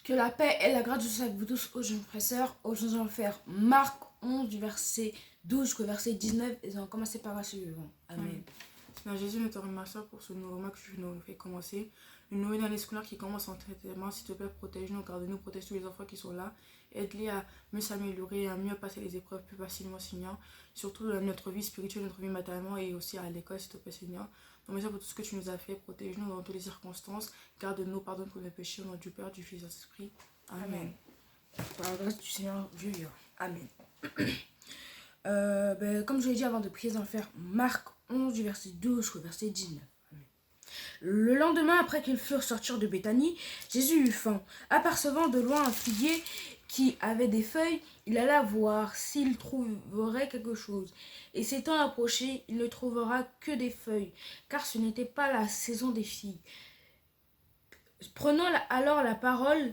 Que la paix et la grâce de Dieu soient avec vous tous, aux jeunes frères et sœurs. Aujourd'hui, nous allons faire Marc 11, du verset 12 jusqu'au verset 19. Et nous allons commencer par la suivante. Amen. Seigneur Jésus, nous te remercions pour ce nouveau mois que tu nous fais commencer. Une nouvelle année scolaire qui commence en traitement. S'il te plaît, protège-nous, garde-nous, protège tous les enfants qui sont là. Aide-les à mieux s'améliorer, à mieux passer les épreuves plus facilement, Seigneur. Surtout dans notre vie spirituelle, notre vie matériellement et aussi à l'école, s'il te plaît, Seigneur. Nous remercions pour tout ce que tu nous as fait. Protège-nous dans toutes les circonstances. Garde-nous, pardonne pour nos péchés. Au nom du Père, du Fils et de l'Esprit. Amen. Par la grâce du Seigneur, Dieu. Amen. Comme je l'ai dit avant de prier, nous allons faire Marc 11, du verset 12 jusqu'au verset 19. Amen. Le lendemain, après qu'ils furent sortis de Béthanie, Jésus eut faim. Apercevant de loin un figuier qui avait des feuilles, il alla voir s'il trouverait quelque chose. Et s'étant approché, il ne trouvera que des feuilles, car ce n'était pas la saison des figues. Prenant alors la parole,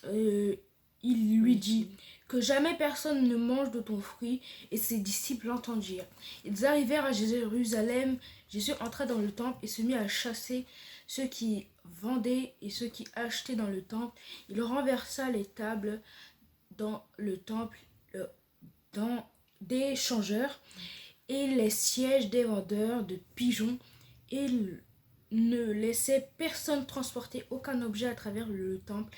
il lui dit que jamais personne ne mange de ton fruit, et ses disciples l'entendirent. Ils arrivèrent à Jérusalem. Jésus entra dans le temple et se mit à chasser ceux qui vendaient et ceux qui achetaient dans le temple. Il renversa les tables dans le temple dans des changeurs et les sièges des vendeurs de pigeons, et ne laissait personne transporter aucun objet à travers le temple.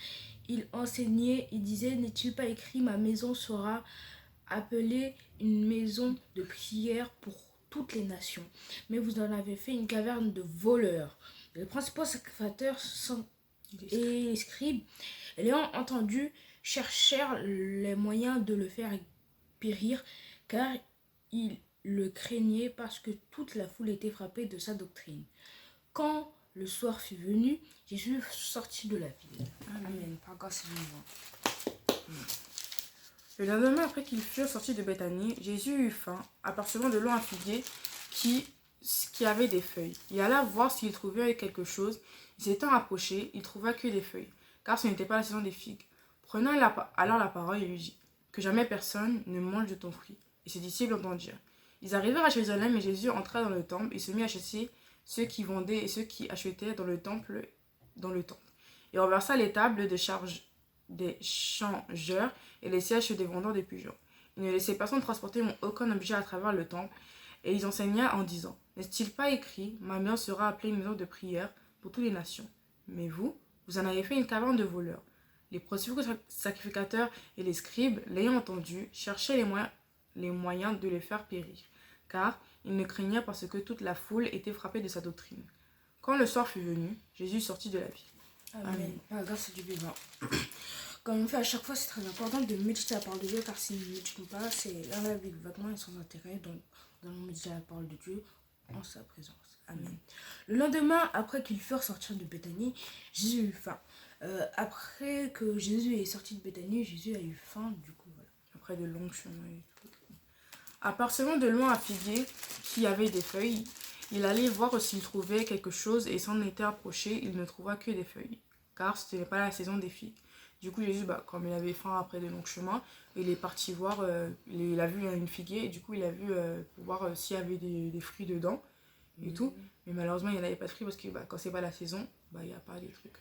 Il enseignait et disait: n'est-il pas écrit, ma maison sera appelée une maison de prière pour toutes les nations? Mais vous en avez fait une caverne de voleurs. Les principaux sacrificateurs et les scribes, ayant entendu, cherchèrent les moyens de le faire périr, car ils le craignaient parce que toute la foule était frappée de sa doctrine. Quand le soir fut venu, Jésus sortit de la ville. Amen. Par grâce de Le lendemain, après qu'ils furent sortis de Béthanie, Jésus eut faim, apercevant de loin un figuier qui avait des feuilles. Il alla voir s'il trouvait quelque chose. Il s'étant approché, il trouva que des feuilles, car ce n'était pas la saison des figues. Prenant alors la parole, il lui dit que jamais personne ne mange de ton fruit. Et ses disciples entendirent. Ils arrivèrent à Jérusalem, et Jésus entra dans le temple et se mit à chasser ceux qui vendaient et ceux qui achetaient dans le temple. Il renversa les tables de charge des changeurs et les sièges des vendeurs de pigeons. Il ne laissait personne transporter aucun objet à travers le temple, et il enseigna en disant: n'est-il pas écrit, ma maison sera appelée une maison de prière pour toutes les nations? Mais vous en avez fait une caverne de voleurs. Les principaux sacrificateurs et les scribes, l'ayant entendu, cherchaient les moyens de le faire périr, car ils ne craignaient parce que toute la foule était frappée de sa doctrine. Quand le soir fut venu, Jésus sortit de la ville. Amen. Par grâce du vivant. Comme on fait à chaque fois, c'est très important de méditer la parole de Dieu, car si nous ne méditons pas, c'est la vie vaguement et sans intérêt. Donc, nous allons méditer la parole de Dieu en sa présence. Amen. Le lendemain, après qu'ils furent sortis de Béthanie, Jésus eut faim. Après que Jésus est sorti de Béthanie, Jésus a eu faim, du coup, voilà. Après de longs chemins et tout. Apercevant de loin un figuier qui avait des feuilles, il allait voir s'il trouvait quelque chose, et s'en était approché, il ne trouva que des feuilles, car ce n'était pas la saison des figues. Du coup, Jésus, comme il avait faim après de longs chemins, il est parti voir, il a vu une figuier, et du coup, il a vu pour voir s'il y avait des fruits dedans et tout. Mais malheureusement, il n'y en avait pas de fruits parce que quand c'est pas la saison, il n'y a pas des trucs.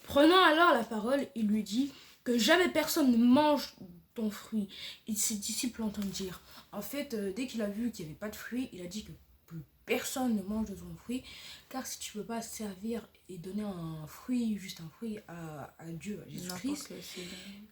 Prenant alors la parole, il lui dit que jamais personne ne mange ton fruit. Et ses disciples l'entendirent. En fait, dès qu'il a vu qu'il n'y avait pas de fruits, il a dit que plus personne ne mange de ton fruit, car si tu ne peux pas servir et donner un fruit, juste un fruit à Dieu, à Jésus-Christ,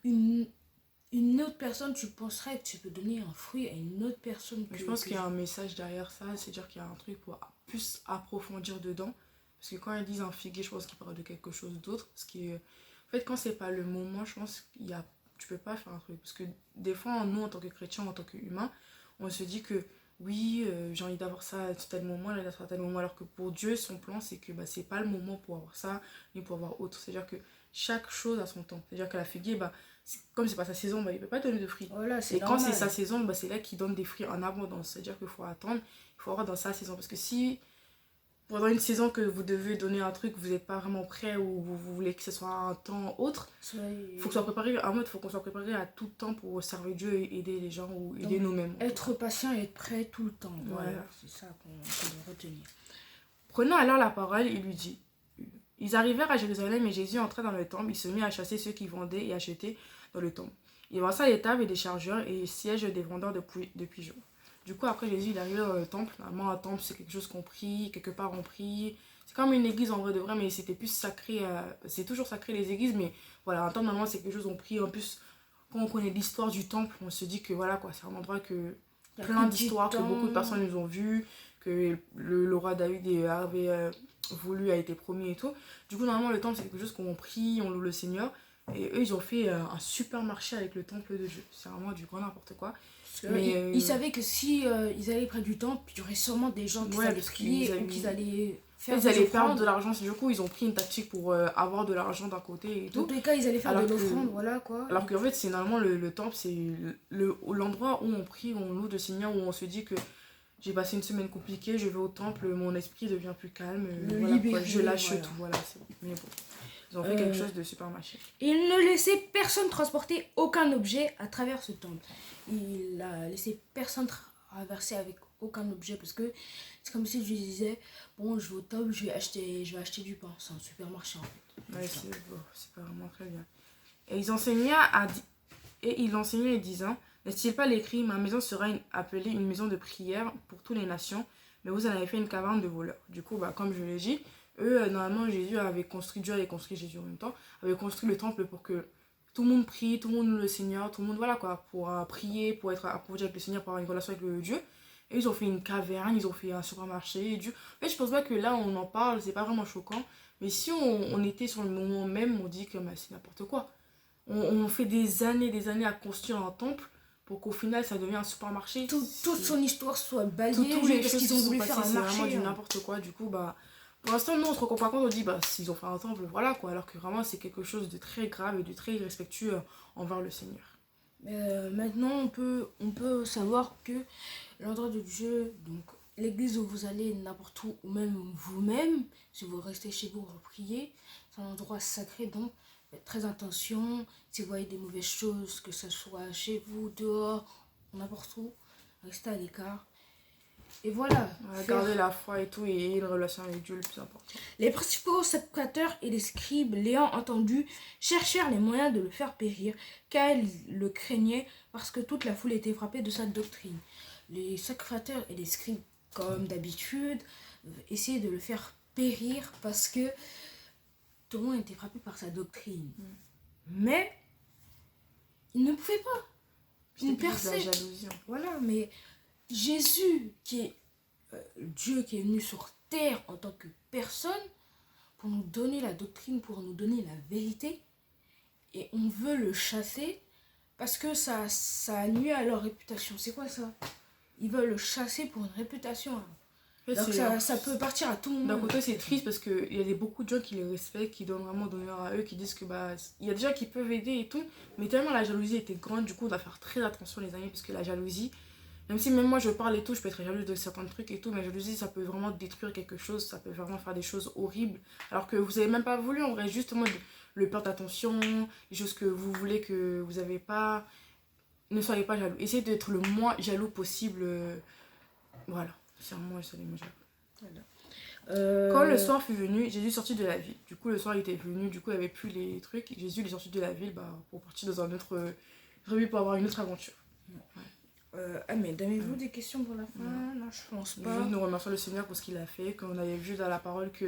une autre personne, tu penserais que tu peux donner un fruit à une autre personne. Je pense qu'il y a un message derrière ça, c'est-à-dire qu'il y a un truc pour plus approfondir dedans. Parce que quand ils disent un figuier, je pense qu'ils parlent de quelque chose d'autre. Parce que, en fait, quand c'est pas le moment, je pense qu'il y a, tu peux pas faire un truc. Parce que des fois, nous, en tant que chrétiens, en tant qu'humains, on se dit que oui, j'ai envie d'avoir ça à tel moment, j'ai envie d'avoir ça à tel moment. Alors que pour Dieu, son plan, c'est que c'est pas le moment pour avoir ça, ni pour avoir autre. C'est-à-dire que chaque chose a son temps. C'est-à-dire que la figuier, comme c'est pas sa saison, il peut pas donner de fruits. Voilà, et quand c'est sa saison, c'est là qu'il donne des fruits en abondance. C'est-à-dire qu'il faut attendre, il faut avoir dans sa saison. Parce que si pendant une saison que vous devez donner un truc, vous n'êtes pas vraiment prêt ou vous voulez que ce soit un temps autre, il faut que soit préparé, en mode, faut qu'on soit préparé à tout temps pour servir Dieu et aider les gens ou aider nous-mêmes. Être patient et être prêt tout le temps. Voilà, c'est ça qu'on doit retenir. Prenant alors la parole, il lui dit Ils arrivèrent à Jérusalem et Jésus entra dans le temple. Il se mit à chasser ceux qui vendaient et achetaient dans le temple. Il avança les tables et des chargeurs et les sièges des vendeurs de pigeons. Du coup, après Jésus, il arrive dans le temple. Normalement, un temple, c'est quelque chose qu'on prie, quelque part on prie. C'est comme une église en vrai de vrai, mais c'était plus sacré. C'est toujours sacré les églises, mais voilà, un temple, normalement, c'est quelque chose qu'on prie. En plus, quand on connaît l'histoire du temple, on se dit que voilà, quoi, c'est un endroit que plein d'histoires, que beaucoup de personnes nous ont vues, que le roi David avait voulu, a été promis et tout. Du coup, normalement, le temple, c'est quelque chose qu'on prie, on loue le Seigneur. Et eux, ils ont fait un supermarché avec le temple de Dieu. C'est vraiment du grand n'importe quoi. Mais ils savaient que si ils allaient près du temple, il y aurait sûrement des gens qui allaient prier ou qui allaient faire ils allaient perdre de l'argent. Du coup, ils ont pris une tactique pour avoir de l'argent d'un côté et tout. Dans tous les cas, ils allaient faire de l'offrande, voilà quoi. Alors qu'en fait, c'est normalement le temple, c'est l'endroit où on prie, où on loue le Seigneur, où on se dit que j'ai passé une semaine compliquée, je vais au temple, mon esprit devient plus calme, voilà, libéré, je lâche tout, voilà. Mais bon, ils ont fait quelque chose de super magique. Il ne laissait personne transporter aucun objet à travers ce temple. Il a laissé personne traverser avec aucun objet parce que c'est comme si je disais, bon, je vais au temple, je vais acheter du pain. C'est un supermarché en fait. Ouais, c'est pas vraiment très bien. Et il enseignait et disant, n'est-il pas l'écrit, ma maison sera appelée une maison de prière pour toutes les nations, mais vous en avez fait une caverne de voleurs. Du coup, comme je l'ai dit, eux, normalement, Dieu avait construit Jésus en même temps, avait construit le temple pour que tout le monde prie, tout le monde loue le Seigneur, tout le monde, voilà quoi, pour prier, pour être approché avec le Seigneur, pour avoir une relation avec le Dieu. Et ils ont fait une caverne, ils ont fait un supermarché. Et Dieu... En fait, je pense pas que là, on en parle, c'est pas vraiment choquant. Mais si on était sur le moment même, on dit que c'est n'importe quoi. On fait des années à construire un temple pour qu'au final ça devienne un supermarché. Toute son histoire soit balayée toutes les parce choses qu'ils ont voulu faire un marché. C'est vraiment du n'importe quoi. Du coup, pour l'instant, nous on se rend pas compte, on dit s'ils ont fait un temple, voilà quoi. Alors que vraiment c'est quelque chose de très grave et de très irrespectueux envers le Seigneur. Maintenant, on peut savoir que l'endroit de Dieu, donc l'église où vous allez n'importe où, ou même vous-même, si vous restez chez vous pour prier, c'est un endroit sacré, donc faites très attention. Si vous voyez des mauvaises choses, que ce soit chez vous, dehors, n'importe où, restez à l'écart. Et voilà. Garder la foi et tout, et une relation avec Dieu le plus important. Les principaux sacrificateurs et les scribes, l'ayant entendu, cherchèrent les moyens de le faire périr, car ils le craignaient, parce que toute la foule était frappée de sa doctrine. Les sacrificateurs et les scribes, comme d'habitude, essayaient de le faire périr, parce que tout le monde était frappé par sa doctrine. Mais ils ne pouvaient pas. Une personne. La jalousie. Voilà, mais Jésus, qui est Dieu qui est venu sur terre en tant que personne, pour nous donner la doctrine, pour nous donner la vérité, et on veut le chasser parce que ça nuit à leur réputation. C'est quoi ça? Ils veulent le chasser pour une réputation. Donc ça peut partir à tout moment. D'un côté, c'est triste parce qu'il y a beaucoup de gens qui les respectent, qui donnent vraiment d'honneur à eux, qui disent que il y a des gens qui peuvent aider et tout, mais tellement la jalousie était grande, du coup, on doit faire très attention, les amis, parce que la jalousie, même si même moi je parle et tout, je peux être jalouse de certains trucs et tout, mais la jalousie, ça peut vraiment détruire quelque chose, ça peut vraiment faire des choses horribles, alors que vous n'avez même pas voulu, en vrai, juste en mode le peur d'attention, les choses que vous voulez que vous n'avez pas. Ne soyez pas jaloux. Essayez d'être le moins jaloux possible. Voilà. C'est un moins jaloux. Voilà. Quand le soir fut venu, Jésus sortit de la ville. Du coup, le soir il était venu, du coup, il n'y avait plus les trucs. Jésus il est sorti de la ville pour partir dans un autre revue pour avoir une autre aventure. Ouais. Mais donnez-vous des questions pour la fin? Non, je pense pas. Juste nous remercions le Seigneur pour ce qu'il a fait, qu'on avait vu dans la parole que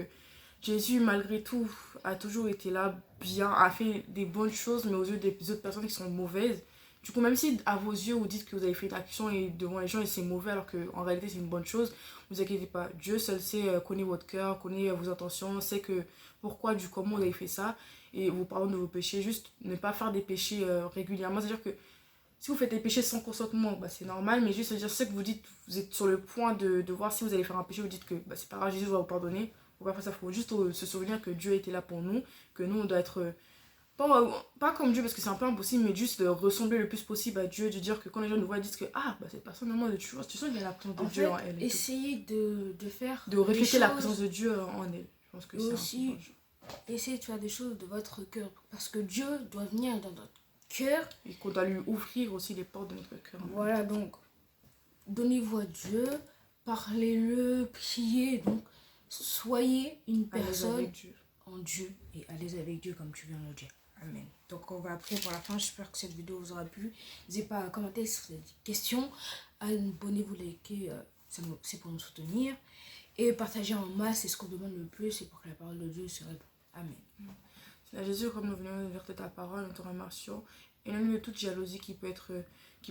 Jésus, malgré tout, a toujours été là, bien, a fait des bonnes choses, mais aux yeux des autres personnes qui sont mauvaises. Du coup, même si à vos yeux vous dites que vous avez fait une action et devant les gens et c'est mauvais alors qu'en réalité c'est une bonne chose, ne vous inquiétez pas. Dieu seul sait, connaît votre cœur, connaît vos intentions, sait que pourquoi, comment vous avez fait ça et vous pardonne de vos péchés. Juste ne pas faire des péchés régulièrement. C'est-à-dire que si vous faites des péchés sans consentement, c'est normal, mais juste dire ce que vous dites, vous êtes sur le point de voir si vous allez faire un péché, vous dites que c'est pas grave, Jésus va vous pardonner. Faut pas faire ça, il faut juste se souvenir que Dieu était là pour nous, que nous on doit être. Pas comme Dieu parce que c'est un peu impossible, mais juste de ressembler le plus possible à Dieu, de dire que quand les gens nous voient, ils disent que cette personne, normalement, tu sens qu'il y a la présence de Dieu en elle. Essayez de faire. De refléter la présence de Dieu en elle. Je pense que c'est aussi, essayez de faire des choses de votre cœur. Parce que Dieu doit venir dans notre cœur. Et qu'on doit lui ouvrir aussi les portes de notre cœur. Voilà, donc, donnez-vous à Dieu, parlez-le, priez. Donc, soyez une personne en Dieu et à l'aise avec Dieu comme tu viens de le dire. Amen. Donc on va prier pour la fin. J'espère que cette vidéo vous aura plu. N'hésitez pas à commenter sur cette question. Abonnez-vous, likez, c'est pour nous soutenir. Et partagez en masse, c'est ce qu'on demande le plus, c'est pour que la parole de Dieu se répande. Amen. Seigneur Jésus, comme nous venons de verser ta parole, nous te remercions. Et même de toute jalousie qui peut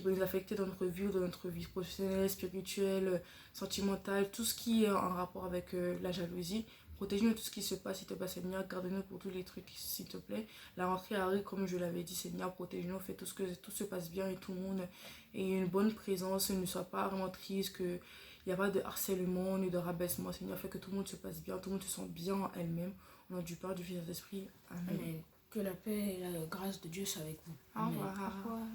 nous affecter dans notre vie ou dans notre vie professionnelle, spirituelle, sentimentale, tout ce qui est en rapport avec la jalousie. Protège-nous de tout ce qui se passe, s'il te plaît, Seigneur. Garde-nous pour tous les trucs, s'il te plaît. La rentrée arrive, comme je l'avais dit, Seigneur. Protège-nous, fais que tout se passe bien et tout le monde ait une bonne présence, ne soit pas vraiment triste, qu'il n'y a pas de harcèlement ni de rabaissement, Seigneur. Fais que tout le monde se passe bien, tout le monde se sent bien en elle-même. Au nom du Père, du Fils et de l'Esprit. Amen. Amen. Que la paix et la grâce de Dieu soient avec vous. Au Amen. revoir. Au revoir.